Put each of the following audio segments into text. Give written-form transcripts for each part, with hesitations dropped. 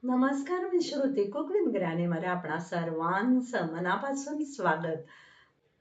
नमस्कार, मी Shruti cook with ग्रॅनीमध्ये आपणा सर्वांचं मनापासून स्वागत.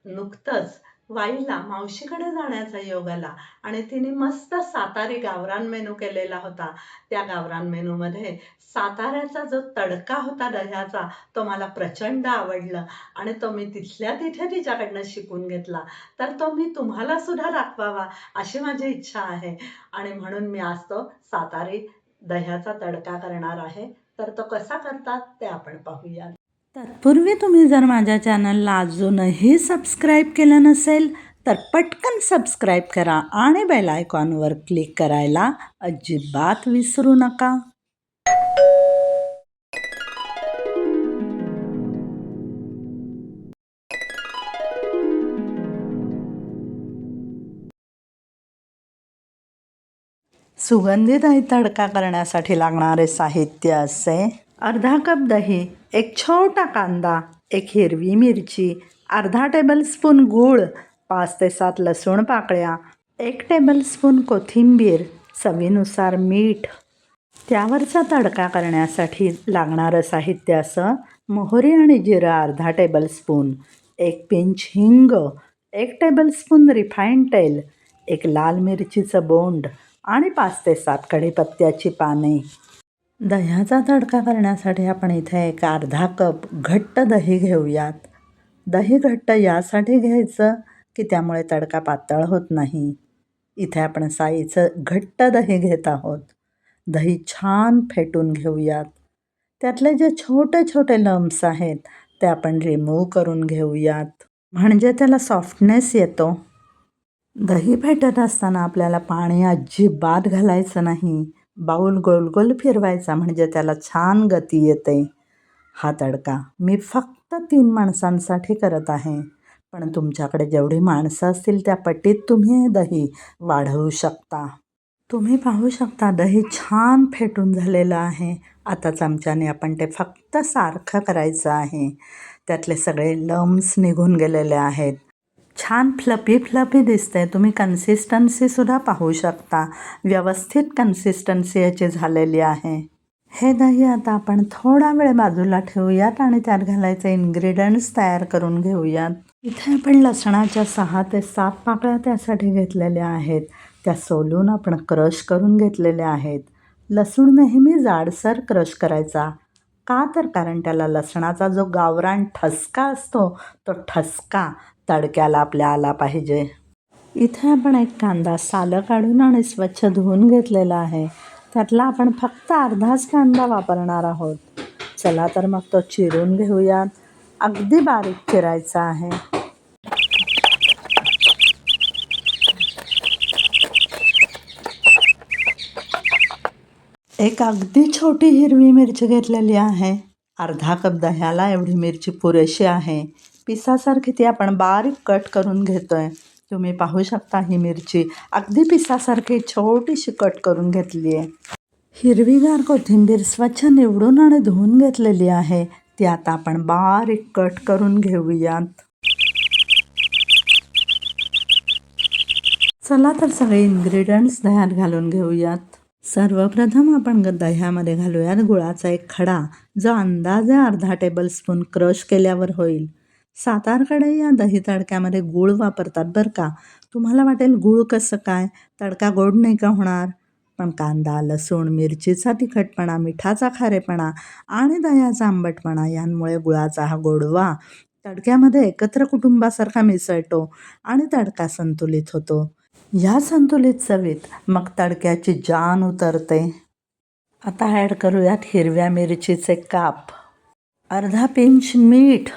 नुकतंच वाईला मावशीकडे जाण्याचा योग आला आणि तिने मस्त सातारी गावरान मेनू केलेला होता. त्या गावरान मेनूमध्ये साताऱ्याचा जो तडका होता दह्याचा, तो मला प्रचंड आवडला आणि तो मी तिथल्या तिथे तिच्याकडनं शिकून घेतला. तर तो मी तुम्हाला सुद्धा दाखवावा अशी माझी इच्छा आहे आणि म्हणून मी आज तो सातारी दह्याचा तडका करणार आहे. तर तो कसा करतात ते आपण पाहूया. तत्पूर्वी तुम्ही जर माझ्या चॅनलला अजूनही सबस्क्राईब केलं नसेल तर पटकन सबस्क्राईब करा आणि बेल आयकॉनवर क्लिक करायला अजिबात विसरू नका. सुगंधी दही तडका करण्यासाठी लागणारे साहित्य असे: अर्धा कप दही, एक छोटा कांदा, एक हिरवी मिरची, अर्धा टेबलस्पून गूळ, 5 ते 7 लसूण पाकळ्या, 1 टेबलस्पून कोथिंबीर, चवीनुसार मीठ. त्यावरचा तडका करण्यासाठी लागणारं साहित्य असं: मोहरी आणि जिरं अर्धा टेबलस्पून, 1 पिंच हिंग, 1 टेबलस्पून रिफाईंड तेल, 1 लाल मिरचीचं बोंड आणि 5 ते 7 कढीपत्त्याची पाने. दह्याचा तडका करण्यासाठी आपण इथे एक अर्धा कप घट्ट दही घेऊयात. दही घट्ट यासाठी घ्यायचं की त्यामुळे तडका पातळ होत नाही. इथे आपण साईचं घट्ट दही घेत आहोत. दही छान फेटून घेऊयात. त्यातले जे छोटे छोटे लम्प्स आहेत ते आपण रिमूव्ह करून घेऊयात, म्हणजे त्याला सॉफ्टनेस येतो. दही फेटत असताना आपल्याला पाणी अजिबात घालायचं नाही. बाऊल गोल गोल फिरवायचा म्हणजे त्याला छान गती येते. हा तडका मी फक्त 3 माणसांसाठी करत आहे, पण तुमच्याकडे जेवढी माणसं असतील त्या पटीत तुम्ही हे दही वाढवू शकता. तुम्ही पाहू शकता दही छान फेटून झालेलं आहे. आता चमच्याने आपण ते फक्त सारखं करायचं आहे. त्यातले सगळे लम्स निघून गेलेले आहेत. छान फ्लपी फ्लपी दिसते. तुम्ही कन्सिस्टन्सीसुद्धा पाहू शकता. व्यवस्थित कन्सिस्टन्सी याची झालेली आहे. हे दही आता आपण थोडा वेळ बाजूला ठेवूयात आणि त्यात घालायचे इन्ग्रेडियंट्स तयार करून घेऊयात. इथे आपण लसणाच्या 6 ते 7 पाकळ्या त्यासाठी घेतलेल्या आहेत. त्या सोलून आपण क्रश करून घेतलेल्या आहेत. लसूण नेहमी जाडसर क्रश करायचा. का तर कारण त्याला लसणाचा जो गावरान ठसका असतो तो ठसका तडक्याला आपल्या आला पाहिजे. इथे आपण एक कांदा सालं काढून आणि स्वच्छ धुवून घेतलेला आहे. त्यातला आपण फक्त अर्धाच कांदा वापरणार आहोत. चला तर मग तो चिरून घेऊयात. अगदी बारीक चिरायचा आहे. एक अगदी छोटी हिरवी मिरची घेतलेली आहे. अर्धा कप दह्याला एवढी मिरची पुरेशी आहे. पिसासारखी ती आपण बारीक कट करून घेतोय. तुम्ही पाहू शकता ही मिरची अगदी पिसासारखी छोटीशी कट करून घेतली आहे. हिरवीगार कोथिंबीर स्वच्छ निवडून आणि धुवून घेतलेली आहे. ती आता आपण बारीक कट करून घेऊयात. चला तर सगळे इन्ग्रेडियंट्स दह्यात घालून घेऊयात. सर्वप्रथम आपण दह्यामध्ये घालूयात गुळाचा एक खडा, जो अंदाजे अर्धा टेबलस्पून क्रश केल्यावर होईल. सातारकडे या दही तडक्यामध्ये गूळ वापरतात बरं का. तुम्हाला वाटेल गूळ कसं काय, तडका गोड नाही का होणार? पण कांदा, लसूण, मिरचीचा तिखटपणा, मिठाचा खारेपणा आणि दह्याचा आंबटपणा यांमुळे गुळाचा हा गोडवा तडक्यामध्ये एकत्र कुटुंबासारखा मिसळतो आणि तडका संतुलित होतो. ह्या संतुलित चवीत मग तडक्याची जान उतरते. आता ॲड करूयात हिरव्या मिरचीचे काप, अर्धा पिंच मीठ,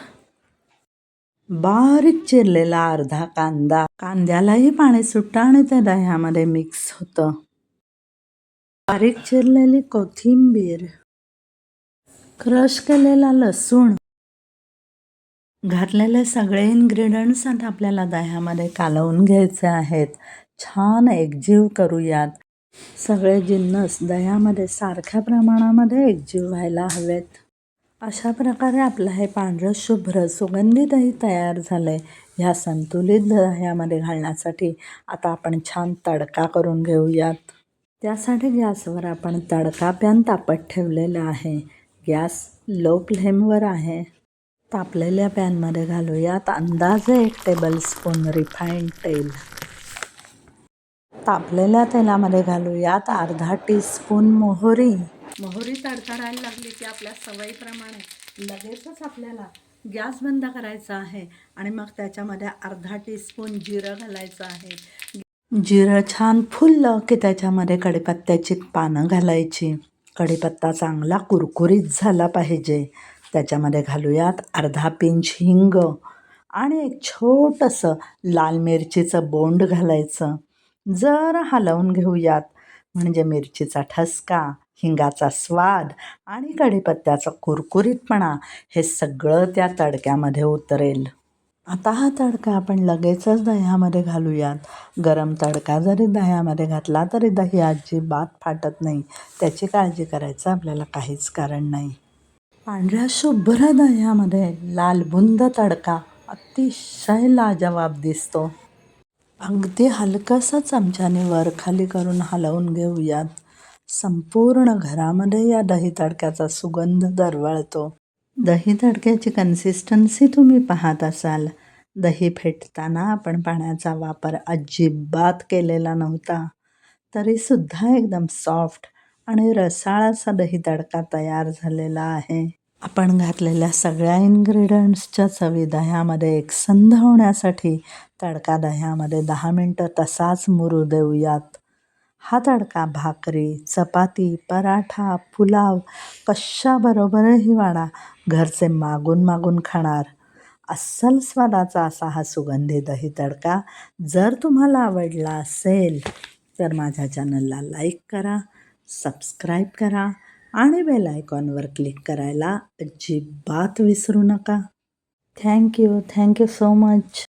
बारीक चिरलेला अर्धा कांदा. कांद्यालाही पाणी सुटतं आणि ते दह्यामध्ये मिक्स होतं. बारीक चिरलेली कोथिंबीर, क्रश केलेला लसूण. घातलेले सगळे इन्ग्रेडियंट्स आता आपल्याला दह्यामध्ये कालवून घ्यायचे आहेत. छान एकजीव करूयात. सगळे जिन्नस दह्यामध्ये सारख्या प्रमाणामध्ये एकजीव व्हायला हवेत. अशा प्रकारे आपलं हे पांढरं शुभ्र सुगंधी दही तयार झालं आहे. ह्या संतुलित दह्यामध्ये घालण्यासाठी आता आपण छान तडका करून घेऊयात. त्यासाठी गॅसवर आपण तडका पॅन तापत ठेवलेला आहे. गॅस लो फ्लेमवर आहे. तापलेल्या पॅनमध्ये घालूयात अंदाजे 1 टेबलस्पून रिफाईंड तेल. तापलेल्या तेलामध्ये घालूयात अर्धा टीस्पून मोहरी. मोहरी तडतडायला लागली की आपल्या सवयीप्रमाणे लगेचच आपल्याला गॅस बंद करायचा आहे आणि मग त्याच्यामध्ये अर्धा टीस्पून जिरं घालायचं आहे. जिरं छान फुललं की त्याच्यामध्ये कढीपत्त्याची पानं घालायची. कढीपत्ता चांगला कुरकुरीत झाला पाहिजे. त्याच्यामध्ये घालूयात अर्धा पिंच हिंग आणि एक छोटंसं लाल मिरचीचं बोंड घालायचं. जरा हलवून घेऊयात म्हणजे मिरचीचा ठसका, हिंगाचा स्वाद आणि कढीपत्त्याचा कुरकुरीतपणा हे सगळं त्या तडक्यामध्ये उतरेल. आता हा तडका आपण लगेचच दह्यामध्ये घालूयात. गरम तडका जरी दह्यामध्ये घातला तरी दही अजिबात फाटत नाही. त्याची काळजी करायचं आपल्याला काहीच कारण नाही. पांढऱ्या शुभ्र दह्यामध्ये लालबुंद तडका अतिशय लाजवाब दिसतो. अगदी हलकंसं चमच्याने वर खाली करून हलवून घेऊयात. संपूर्ण घरामध्ये या दही तडक्याचा सुगंध दरवळतो. दही तडक्याची कन्सिस्टन्सी तुम्ही पाहत असाल. दही फेटताना आपण पाण्याचा वापर अजिबात केलेला नव्हता. तरीसुद्धा एकदम सॉफ्ट आणि रसाळ असा दही तडका तयार झालेला आहे. आपण घातलेल्या सगळ्या इन्ग्रेडियंट्सच्या चवी दह्यामध्ये एकसंध होण्यासाठी तडका दह्यामध्ये 10 मिनटं तसाच मुरू देऊयात. हा तडका भाकरी, चपाती, पराठा, पुलाव कशाबरोबरही वाढा, घरचे मागून मागून खाणार. अस्सल स्वादाचा असा हा सुगंधी दही तडका जर तुम्हाला आवडला असेल तर माझ्या चॅनलला लाईक करा, सबस्क्राईब करा आणि बेल आयकॉनवर क्लिक करायला अजिबात विसरू नका. Thank you so much.